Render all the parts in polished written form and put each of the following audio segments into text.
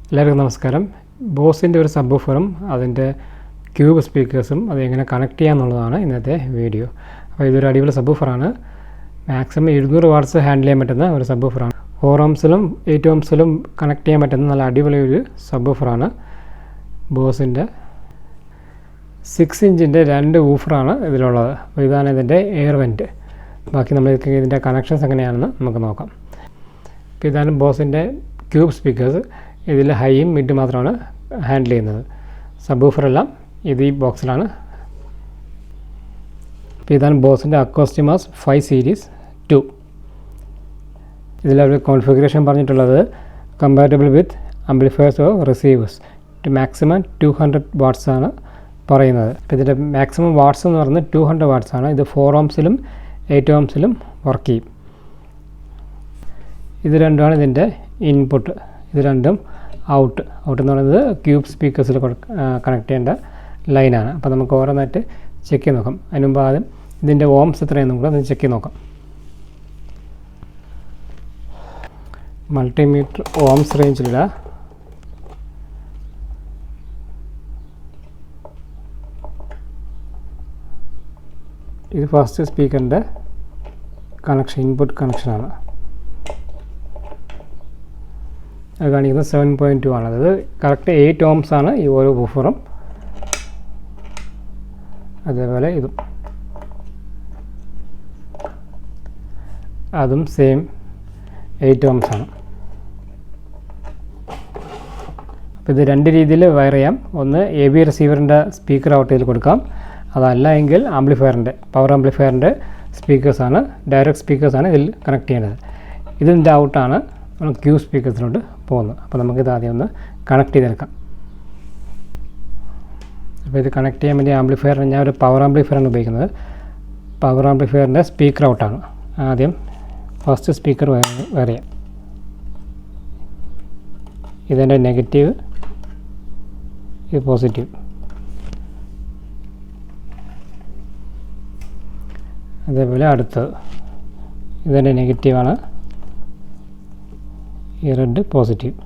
എല്ലാവർക്കും നമസ്കാരം. ബോസിൻ്റെ ഒരു സബ്വൂഫറും അതിൻ്റെ ക്യൂബ് സ്പീക്കേഴ്സും അതെങ്ങനെ കണക്ട് ചെയ്യാമെന്നുള്ളതാണ് ഇന്നത്തെ വീഡിയോ. അപ്പോൾ ഇതൊരു അടിപൊളി സബ്വൂഫറാണ്. മാക്സിമം 200 വാട്ട്സ് ഹാൻഡിൽ ചെയ്യാൻ പറ്റുന്ന ഒരു സബ്വൂഫറാണ്. 4 ohmസിലും 8 ohmസിലും കണക്ട് ചെയ്യാൻ പറ്റുന്ന നല്ല അടിപൊളി ഒരു സബ്വൂഫറാണ്. ബോസിൻ്റെ 6 ഇഞ്ചിൻ്റെ 2 വൂഫറാണ് ഇതിലുള്ളത്. അപ്പോൾ ഇതാണ് ഇതിൻ്റെ എയർ വെൻറ്റ്. ബാക്കി നമ്മൾ ഇതിൻ്റെ കണക്ഷൻസ് എങ്ങനെയാണെന്ന് നമുക്ക് നോക്കാം. അപ്പോൾ ഇതാണ് ബോസിൻ്റെ ക്യൂബ് സ്പീക്കേഴ്സ്. ഇതിൽ ഹൈയും മിഡ് മാത്രമാണ് ഹാൻഡിൽ ചെയ്യുന്നത്. സബ്വൂഫറെല്ലാം ഇത് ഈ ബോക്സിലാണ്. അപ്പോൾ ഇതാണ് ബോസിൻ്റെ അക്കോസ്റ്റിമാസ് 5 സീരീസ് 2. ഇതിലൊരു കോൺഫിഗറേഷൻ പറഞ്ഞിട്ടുള്ളത് compatible with amplifiers or receivers to maximum 200 watts ആണ് പറയുന്നത്. അപ്പോൾ ഇതിൻ്റെ മാക്സിമം വാട്ട്സ് എന്ന് പറയുന്നത് 200 വാട്ട്സ് ആണ്. ഇത് 4 ohmസിലും 8 ohmസിലും വർക്ക് ചെയ്യും. ഇത് രണ്ടുമാണ് ഇതിൻ്റെ ഇൻപുട്ട്. ഇത് രണ്ടും ഔട്ട് എന്ന് പറയുന്നത് ക്യൂബ് സ്പീക്കേഴ്സിൽ കണക്ട് ചെയ്യേണ്ട ലൈനാണ്. അപ്പോൾ നമുക്ക് ഓരോന്നായിട്ട് ചെക്ക് ചെയ്ത് നോക്കാം. അതിന് മുമ്പ് ആദ്യം ഇതിൻ്റെ ഓംസ് എത്രയാണെന്നും കൂടെ ഒന്ന് ചെക്ക് ചെയ്ത് നോക്കാം. മൾട്ടിമീറ്റർ ഓംസ് റേഞ്ചിലിടുക. ഇത് ഫസ്റ്റ് സ്പീക്കറിൻ്റെ കണക്ഷൻ, ഇൻപുട്ട് കണക്ഷനാണ്. അത് കാണിക്കുന്നത് 7.2 ആണ്. അതായത് കറക്റ്റ് 8 ohms ആണ് ഈ ഓരോ വൂഫറും. അതേപോലെ ഇതും അതും സെയിം 8 ohms ആണ്. അപ്പോൾ ഇത് രണ്ട് രീതിയിൽ വയർ ചെയ്യാം. ഒന്ന് AB റിസീവറിൻ്റെ സ്പീക്കർ ഔട്ടേജിൽ കൊടുക്കാം. അതല്ല എങ്കിൽ പവർ ആംപ്ലിഫയറിൻ്റെ സ്പീക്കേഴ്സാണ്, ഡയറക്റ്റ് സ്പീക്കേഴ്സാണ് ഇതിൽ കണക്ട് ചെയ്യേണ്ടത്. ഇതിൻ്റെ ഔട്ടാണ് ക്യൂബ് സ്പീക്കേഴ്സിലോട്ട് പോകുന്നത്. അപ്പോൾ നമുക്കിത് ആദ്യം ഒന്ന് കണക്ട് ചെയ്തെടുക്കാം. അപ്പോൾ ഇത് കണക്ട് ചെയ്യാൻ വേണ്ടി ആംപ്ലിഫയർ, ഞാൻ ഒരു പവർ ആംപ്ലിഫയറാണ് ഉപയോഗിക്കുന്നത്. പവർ ആംപ്ലിഫയറിൻ്റെ സ്പീക്കർ ഔട്ടാണ്. ആദ്യം ഫസ്റ്റ് സ്പീക്കർ വയർ ചെയ്യാം. ഇതിൻ്റെ നെഗറ്റീവ്, ഇത് പോസിറ്റീവ്. അതേപോലെ അടുത്തത് ഇതിൻ്റെ നെഗറ്റീവാണ്, ഈ റെഡ് പോസിറ്റീവ്.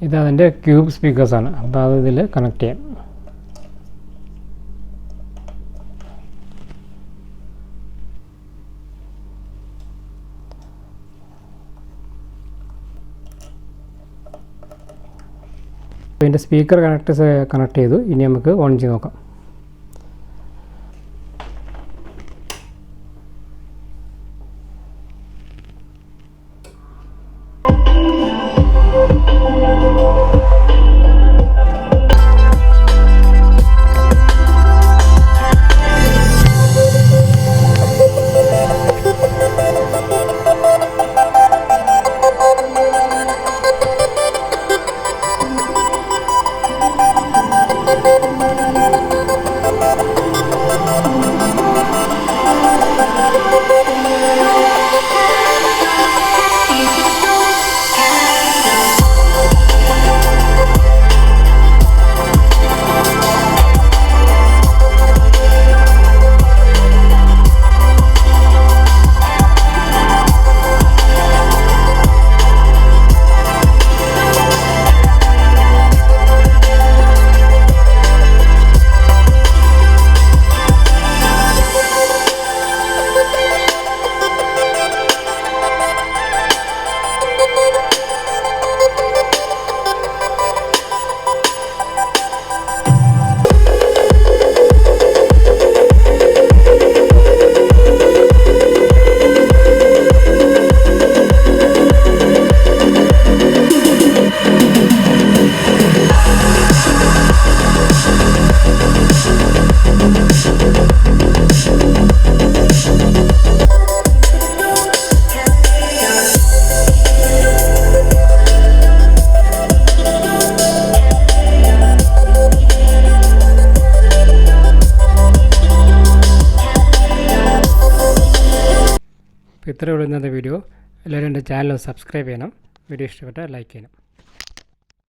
ഇതതിൻ്റെ ക്യൂബ് സ്പീക്കേഴ്സാണ്. അപ്പോൾ അത് ഇതിൽ കണക്ട് ചെയ്യാം. ഇതിൻ്റെ സ്പീക്കർ കണക്ട് ചെയ്തു. ഇനി നമുക്ക് ഓൺ ചെയ്ത് നോക്കാം. അപ്പോൾ ഇത്രയേ ഉള്ളൂ ഇന്നത്തെ വീഡിയോ. എല്ലാവരും എൻ്റെ ചാനൽ സബ്സ്ക്രൈബ് ചെയ്യണം. വീഡിയോ ഇഷ്ടപ്പെട്ടാൽ ലൈക്ക് ചെയ്യണം.